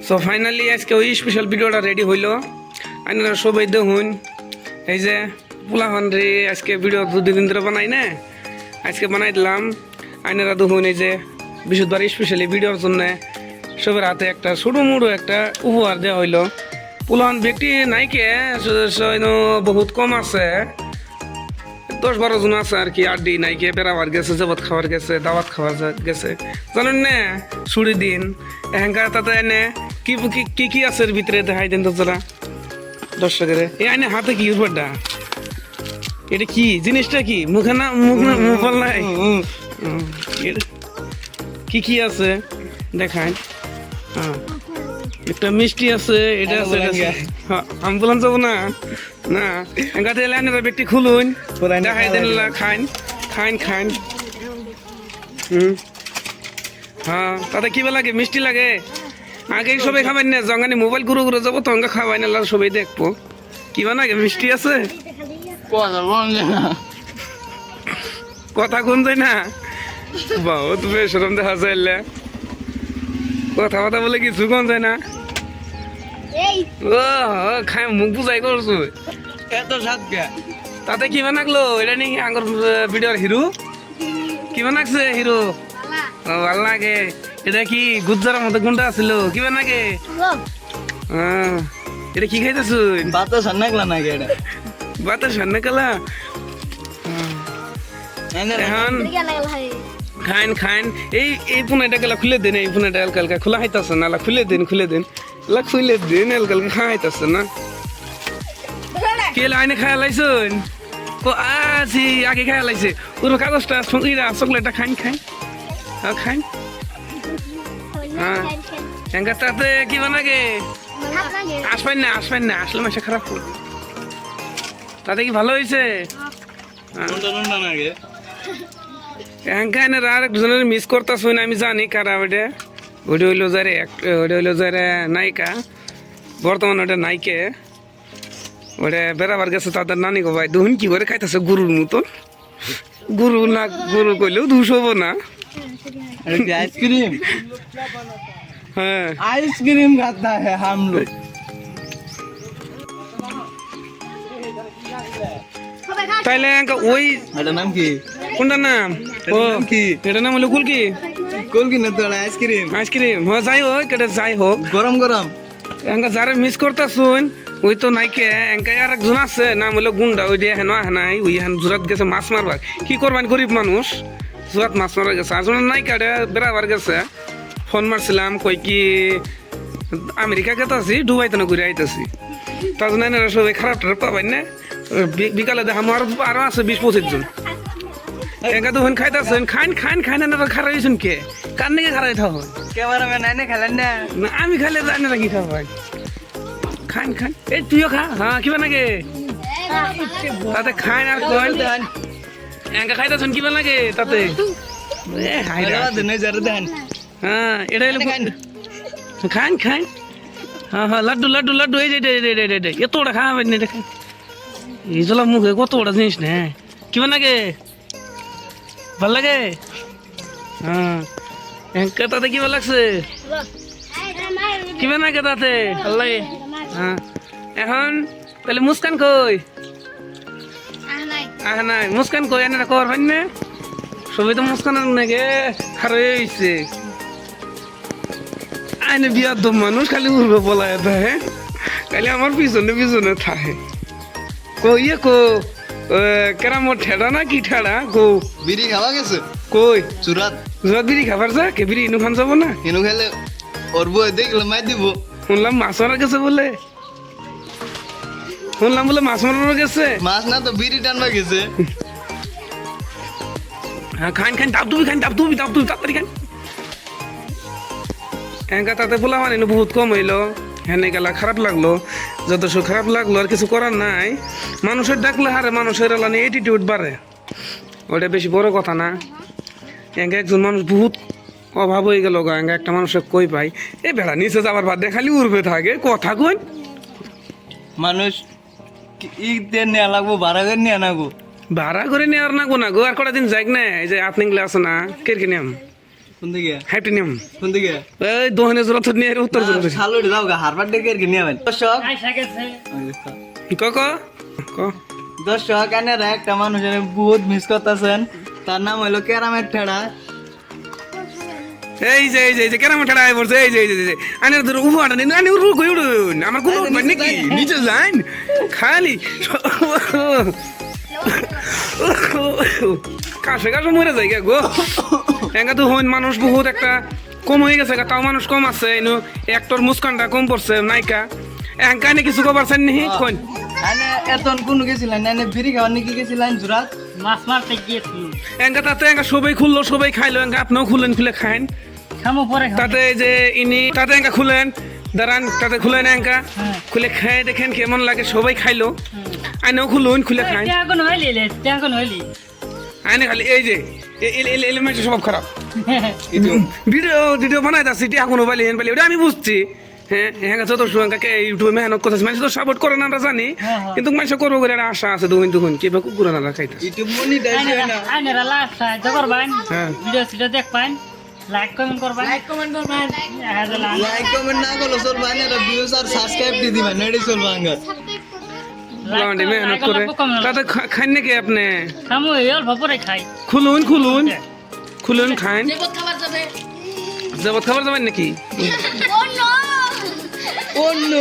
So finally আজকে ওই special ভিডিওটা রেডি হইলো। আপনারা সবাই দেখুন, এই যে পোলাহান রে আজকে ভিডিও 2 দিন ধরে বানাই না, আজকে বানাই দিলাম। আপনারা দেখুন, এই যে বৃহস্পতিবার স্পেশালি ভিডিওর জন্য সবার হাতে একটা ছোটো মোটো একটা উপহার দেওয়া হইলো। পোলাহান ব্যক্তি নাইকে বহুত কম আছে, 10-12 জন আছে আর কি। আড্ডি নাইকে বেড়াবার গেছে, জবত খাবার গেছে, দাওয়াত খাবার গেছে, জানেন না ছুটি দিন এখানকার তাতে এনে কি কি কি আছে এর ভিতরে দেখাই দেন তো যারা দর্শকের। এই আইনে হাতে কি উপরটা, এটা কি জিনিসটা, কি মুখে না মুখ নাই, কি কি আছে দেখায়। হ্যাঁ, একটা মিষ্টি আছে, এটা আছে, আমি বললাম যাবো না না গাতে এলে আনে ব্যক্তি খুলুন দেখাই দেন, খাইন খাইন খাইন। হ্যাঁ, তাতে কিবা লাগে, মিষ্টি লাগে। আগে সবাই খাবেন না, জঙ্গানি মোবাইল ঘুরে ঘুরে যাবো তঙ্গা খাওয়াই না, সবাই দেখবো কিবা লাগে। মিষ্টি আছে, কথা কোন যায় না, বহুত বেশরম দেখা যাইলে, কথা কথা বলে কিছু কোন যায় না। ও খাই মুখ বুঝাই করছো এত সাত গা। তাতে কি বানাকলো, এটা নাকি আঙ্গর ভিডিওর হিরো কি বানাকছে হিরো। ও ভাল লাগে। এটা কি গুজ্জারের মতো গুন্ডা আছিল, কি বানাকে। এটা কি খাইতেছ, বাতা সান্না গলা নাকি, এটা বাতা সান্না কালা। এখন খাইন খাইন, এই পুনাইটা গেলা খুলে দিন, এই পুনাইটা হালকা হালকা খোলা খাইতেছে না, খুলে দিন খুলে দিন, খুলে দিন হালকা হালকা খাইতেছে না। কে আইনে খাই লাইছুন, আজি আগে খাই লাইছে ওর কাগজটা চকলেটটা খাইন খাইন খাইন। হ্যাঁ, এঙ্গা তাতে কি বানাগে, আসবেন না আসবেন না, আসলে মাসে খারাপ করবে। তাতে কি ভালো হয়েছে। এখানে আর একজনের মিস করতেছ না, আমি জানি কারা ওটা। ওটা হইলো যারে, ওটা হইলো যারে নায়িকা, বর্তমানে ওটা নায়িকে, ওটা বেড়াবার গেছে তাদের নানি গো ভাই। দুহুন কি করে খাইতেছে গুরুর মতন, গুরু না গুরু কইলেও দুষ হবো না। আইসক্রিম, হ্যাঁ আইসক্রিম খাতা है हम लोग। তাইলে ওই এটার নাম কি, কোনটার নাম, ও কি এটার নাম হলো কুলকি। কুলকি না তো আইসক্রিম, আইসক্রিম। হ্যাঁ যাই হোক, এটা যাই হোক, গরম গরম। এঙ্কা যারা মিস করতেছুন ওই তো নাইকে এঙ্কা আর একজন আছে, নাম হলো গুন্ডা। ওই দিয়ে হেন নাই, ওই হেন জোরাত গেছে মাছ মারবার। কি করবেন, গরিব মানুষ, জোরাত মাছ মারবার গেছে। আর নাইকা বেড়াবার গেছে। ফোন মারছিলাম, কই কি আমেরিকা গেতাছি, ডুবাইতে না ঘুরে আইতেছি। তার জন্য সবাই খারাপ টারাপ পাবেন না। বিকালে দেখা আরো আছে 20-25 জন। এঙ্কা তখন খাইতেছেন, খাইন খাইন খাইন, খারাপ হয়েছেন কে, কার নাকি খারাপ থাকো ক্যামেরাম্যান আইনে খেলেন না, না আমি খাইলে জানি না কি খাবার। খান খান, এই তুইও খা। হ্যাঁ কিবা নাকি তাতে খাইন আর কইন এঙ্কা খাইতেছেন কিবা লাগে তাতে। হ্যাঁ এটা হলো খান খান। হ্যাঁ হ্যাঁ, লাড্ডু লাড্ডু লাড্ডু, এই যে এতটা খাওয়াবেন না, দেখেন এই জলা মুখে কত বড় জিনিস না, কিবা লাগে ভাল লাগে। হ্যাঁ এঙ্কা তাতে কিবা লাগছে, কিবা নাকি তাতে ভাল লাগে। হ্যাঁ এখন তাহলে মুস্কান কই, আহ নাই মুস্কান কই, এনে কর হয় না সবাই তো মুস্কান নাকি খারাপ হয়েছে। আইনে বিয়ার দম মানুষ খালি উড়বে বলায় থাকে, খালি আমার পিছনে পিছনে থাকে। কো ইয়ে কো কেরাম ঠেড়া না কি ঠেড়া কো, বিড়ি খাওয়া গেছে কই চুরাত জোয়াত বিড়ি খাবার যা, কে বিড়ি ইনু খান যাবো না, এনু খেলে ওর বই দেখলে মাই দিব। শুনলাম মাছ মারা গেছে বলে, শুনলাম বলে মাছ মারানো গেছে। মাছ না তো বিড়ি টানবা গেছে। হ্যাঁ খান খান, ডাব তুমি খান, ডাব তুমি তাড়াতাড়ি খান। এঙ্কা তাতে বলা মানে বহুত কম হইলো, হেনে গেলা খারাপ লাগলো। যত খারাপ লাগলো আর কিছু করার নাই। মানুষের ডাকলে হারে মানুষের এলানে অ্যাটিটিউড বাড়ে, ওটা বেশি বড় কথা না। এঙ্কা একজন মানুষ বহুত অভাব হয়ে গেল গা। এঙ্কা একটা মানুষের কই পাই, এই বেড়া নিচে যাবার বাদ দিয়ে খালি উড়বে থাকে, কথা কই মানুষ ঈদের নেওয়া লাগবো, ভাড়া করে নেওয়া নাগো, ভাড়া করে নেওয়ার না গো না গো। আর কটা দিন যাই না, এই যে আপনি আছে না কেরকে নিয়াম কোন দিকে হাইটেনিয়াম কোন দিকে এই দোহানে জোড়া তো নিয়ে উত্তর জোড়া সালুট দাও গা হারবার ডেকে কি নিয়ে দর্শক ক দর্শক এনারা একটা মানুষের বহুত মিস করতেছেন তার নাম হইলো কেরামের ঠেড়া এই যে কেরাম ঠাড়া আই পড়ছে এই যে আনে ধর উহাটা নিন আনে উড়ু কই উড়ুন আমার কোনো মানে কি নিচে যান খালি কাশে মরে যায় গো এঙ্গা তো হইন মানুষ বহুত একটা কম হয়ে গেছে তাও মানুষ কম আছে এনো একটর মুস্কানটা কম পড়ছে নায়িকা এঙ্কানে কিছু খবর চান নি কোন এনে এতন কোন গেছিলেন এনে বিড়ি খাওয়ার নাকি গেছিলেন জুরাত মাছ মারতে গিয়েছিল এঙ্গা তাতে এঙ্গা সবাই খুললো সবাই খাইলো এঙ্গা আপনিও খুললেন খুলে খাইন খামো পরে তাতে এই যে ইনি তাতে এঙ্কা খুলেন দাঁড়ান তাতে খুলেন এঙ্কা খুলে খেয়ে দেখেন কেমন লাগে সবাই খাইলো আইনেও খুলুন খুলে খাইন এখন হইলি এখন হইলি আইনে খালি এই যে এলিমেন্ট সব খারাপ ভিডিও বানাই যাচ্ছি এখনো বালি হেন বালি ওটা আমি বুঝছি হ্যাঁ হ্যাঁ যত সুয়াঙ্কাকে ইউটিউবে মেহনত করতেছে মানুষ তো সাপোর্ট করে না আমরা জানি কিন্তু মানুষ করবো করে একটা আশা আছে দুদিন কি বা কুকুর না খাইতে ইউটিউব মনিটাইজ হয় না আইনেরা লাস্ট সাহায্য করবেন হ্যাঁ ভিডিও সিডিও দেখবেন লাইক কমেন্ট করবেন লাইক কমেন্ট না করলে চলবে এনারা ভিউজ আর সাবস্ক্রাইব দিয়ে দিবেন নেড়ে চলবে আঙ্গার লাউন্ডে মেহনত করে তাতে খান নাকি আপনি খামো অল্প পরে খাই খুলুন খাইন জবত খাবার যাবেন নাকি অন্য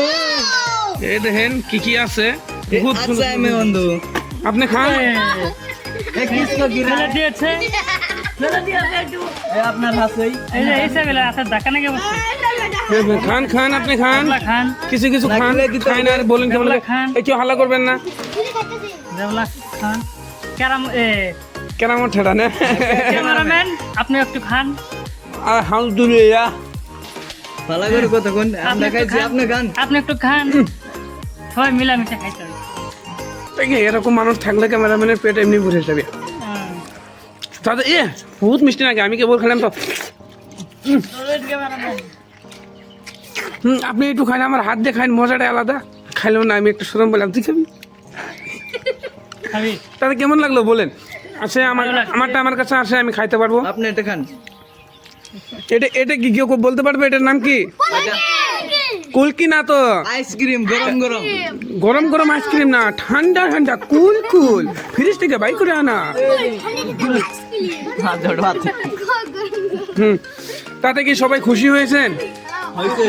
এই দেখেন কি আছে বহুত আচ্ছা আমি বন্ধু আপনি খান এ কিসকা গিরা ফেলে দিয়েছে এ আপনার হাসই এই যে এসে গেলে আছে ধাক্কা নাকি বসছে খান আপনি খান খান কিছু খান খাই না আর বলেন কেমন লাগে খান। একটু হাল্লা করবেন না দেবলা খান কেরাম ঠেড়া না ক্যামেরাম্যান আপনি একটু খান আলহামদুলিল্লাহ ভালো করে কথা কোন আমরা খাইছি আপনি খান আপনি একটু খান সবাই মিলামিশে খাইতে হবে এরকম মানুষ থাকলে ক্যামেরাম্যানের পেট এমনি ভরে যাবে তাদের বহুত মিষ্টি নাকি আমি কেবল খেলাম তো আপনি একটু খান আমার হাত দিয়ে খান মজাটা আলাদা খাইলাম না আমি একটু সরম বললাম তুই খাবি খাবি তাদের কেমন লাগলো বলেন আছে আমারটা আমার কাছে আসে আমি খাইতে পারবো আপনি এটা খান এটা কি কেউ বলতে পারবে এটার নাম কি কুলকি না তো আইসক্রিম গরম গরম গরম আইসক্রিম না ঠান্ডা কুল ফ্রিজ থেকে বাই করে আনা হাত ধরো হাত তাতে কি সবাই খুশি হয়েছেন হইছে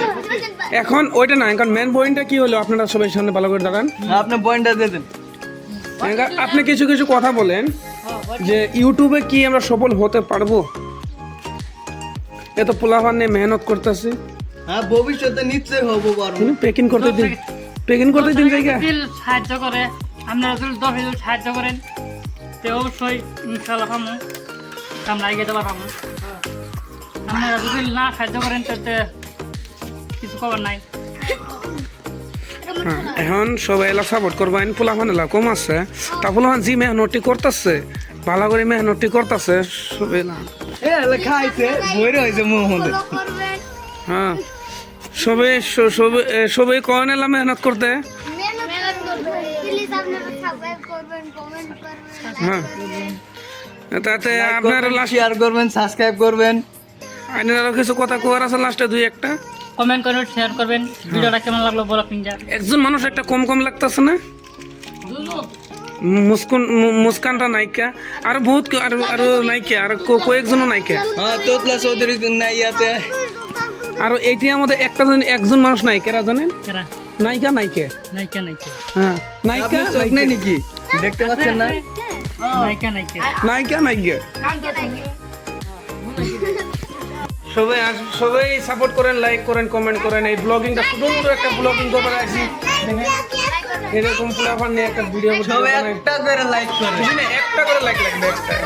এখন ওইটা না এখন মেন পয়েন্টটা কি হলো আপনারা সবাই সামনে ভালো করে দাঁড়ান আপনি পয়েন্টটা দিয়ে দেন আপনি কিছু কথা বলেন যে ইউটিউবে কি আমরা সফল হতে পারবো এত পোলাপান নিয়ে মেহনত করতেছি হ্যাঁ ভবিষ্যতে নিশ্চয়ই হবো পারবো পেকিং করতে দিন জায়গা সাহায্য করে আপনারা যদি 10 সাহায্য করেন তো অবশ্যই ইনশাআল্লাহ পাবো আমরা এগিয়ে যেতে পারবো আপনারা যদি না সাহায্য করেন তাতে কিছু খবর নাই এখন সবাই এলা সাপোর্ট করবেন পোলাপান এলা কম আছে তা পোলাপান যে মেহনতি করতেছে ভালো করে মেহনতি করতেছে সবাই এ খাইছে বইরে হইছে মুখ মধ্যে হ্যাঁ সবাই কন এলা মেহনত করতে হ্যাঁ তাতে আপনার লাস্ট শেয়ার করবেন সাবস্ক্রাইব করবেন আইনের আরো কিছু কথা কোয়ার আছে লাস্টে দুই একটা কমেন্ট করবেন শেয়ার করবেন ভিডিওটা কেমন লাগলো বলো পিনজা একজন মানুষ একটা কম লাগতেছে না মুস্কানটা নায়িকা আর বহুত আরো নায়িকা আর কয়েকজনও নায়িকা হ্যাঁ তোতলা চৌধুরী নাই ইয়াতে আর এইটি আমাদের একজন মানুষ নায়িকারা জানেন কেরা নায়িকা নাইকা হ্যাঁ নায়িকা আপনার চোখ নাই নাকি দেখতে পাচ্ছেন না নাইকা নায়িকা সবাই সাপোর্ট করেন লাইক করেন কমেন্ট করেন এই ব্লগিংটা শুধুমাত্র একটা ব্লগিং করে আছি এরকম পুরো নিয়ে একটা ভিডিও সবাই একটা করে লাইক করে একটা করে লাইক লাগবে একটা